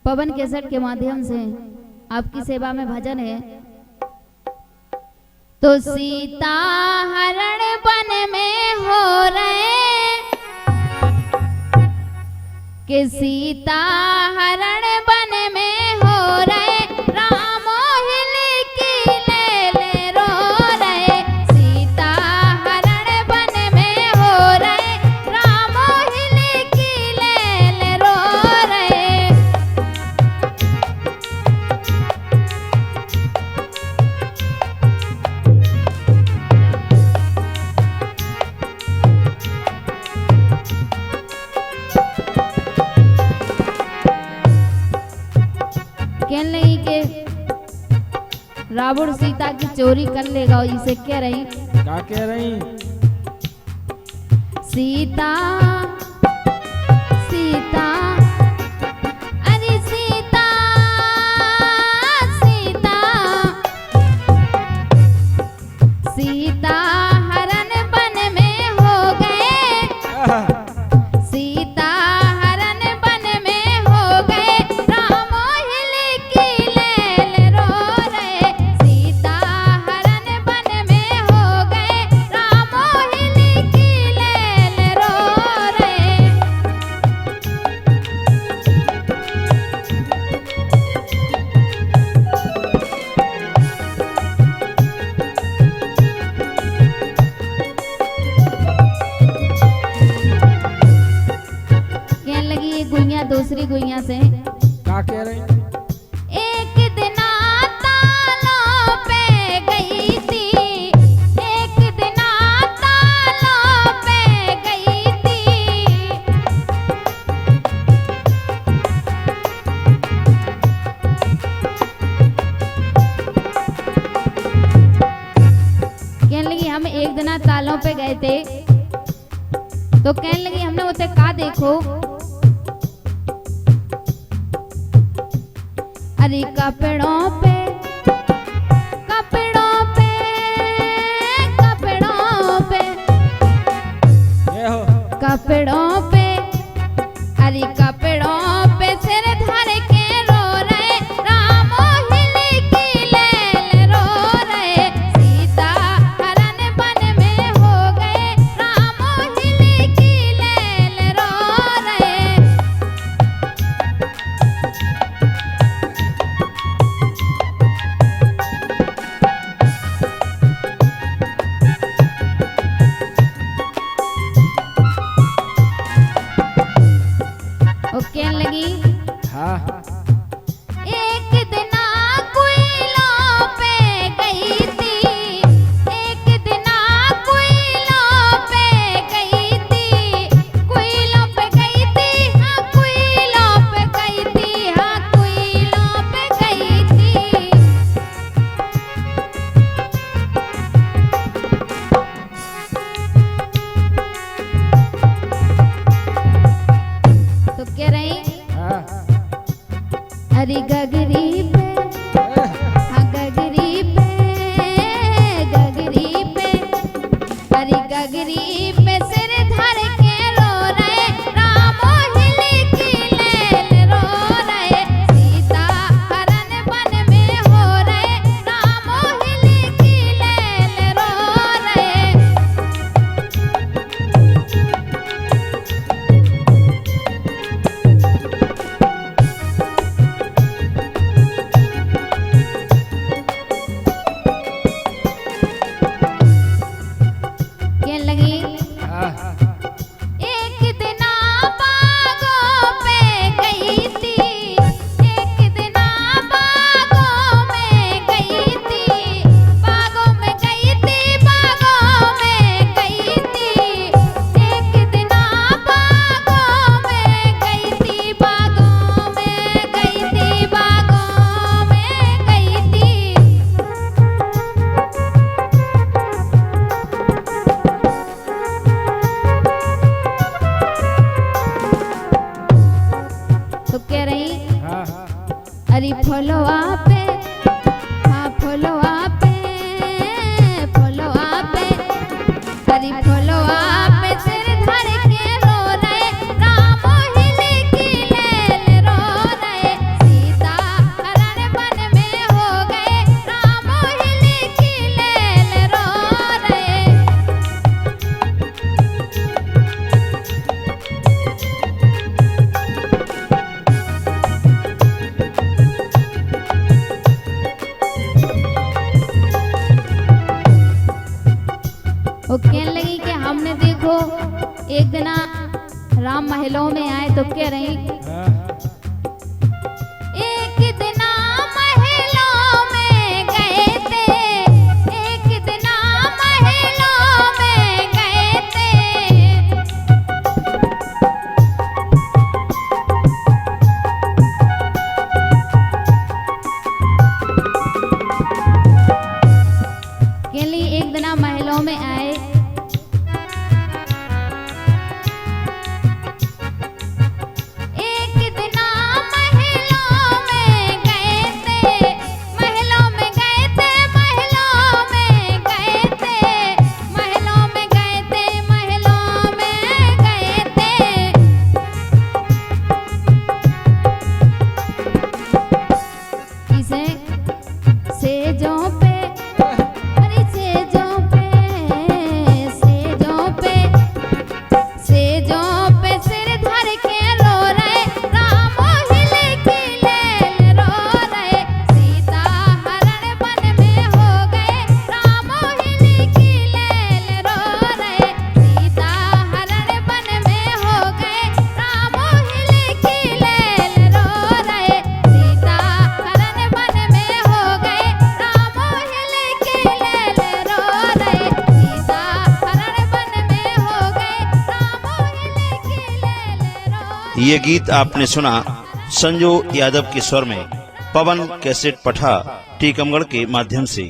पवन cassette के माध्यम से आपकी सेवा में भजन है। तो सीता हरण वन में हो रहे कि सीता हरण वन में हो रहे रामो हिल की ले ले रो रहे। सीता हरण वन में हो रहे रामो हिल की ले ले रो रहे। कहने लगी कि रावण सीता की चोरी कर लेगा। इसे कह रही, क्या कह रही? सीता सीता अरे सीता सीता सीता हरण वन में हो गए। सीता हरण वन में हो गए रामो हिल की ले ले रो रहे। सीता हरण वन में हो गए रामो हिल की ले ले रो रहे। कहने लगी ये गुइया दूसरी गुइया से, क्या कह रही? एक दिन तालों पे गई थी। एक दिन तालों पे गई थी। कहने लगी हम एक दिन तालों पे गए थे। तो कहने लगी हमने उसे कहा देखो, अरे कपड़ों पे कपड़ों पे कपड़ों पे ये हो कपड़ों पे अरे कपड़ों पे सिर धर के रो रहे रामो हिल की ले ले रो रहे। सीता हरण वन में हो गए रामो हिल की ले ले रो रहे। वो कहने लगी हाँ एक दिन कोयलों पे गई थी। एक दिन कोयलों पे गई थी। कोयलों पे गई थी हाँ कोयलों पे गई थी। हाँ कोयलों पे गई थी। तो कह रही हाँ अरे गगरी पे हाँ गगरी पे गगरी पे अरे गगरी पे सिर धर के रो रहे रामो हिल की ले ले रो रहे। सीता हरण वन में हो रहे रामो हिल की ले ले रो रहे। कहने लगी हाँ एक दिन बागों पे गई थी। एक दिन बागों में गई थी। बागों में गई थी। बागों में गई थी। एक दिन बागों में गई थी। बागों में गई थी। बागों में गई थी। तो कह रही हाँ अरे फलवा पे हाँ फलवा पे फलवा पे अरे फलवा पे सिर धर के रो रहे रामो हिल की ले ले रो रहे। महलों में आए तो कह रही हाँ, एक दिना महलों में गए थे, एक दिना महलों में गए थे। के लिए एक दिना महलों में आए, एक दिना महलों में गए थे, महलों में गए थे, महलों में गए थे, महलों में गए थे, महलों में गए थे। इसे सेजों पे, अरे सेजों पे, सेजों पे, सेजों पे सिर धर के रो रहे, राम हिले की लैल रो रहे, सीता हरण वन में हो गए, राम हिले की लैल रो रहे, सीता हरण वन में हो गए, राम हिले की लैल रो रहे, सीता हरण वन में हो गए, राम हिले की लैल रो रहे, सीता हरण वन में हो गए, राम हिले की लैल रो। ये गीत आपने सुना संजू यादव के स्वर में, पवन कैसेट पठा टीकमगढ़ के माध्यम से।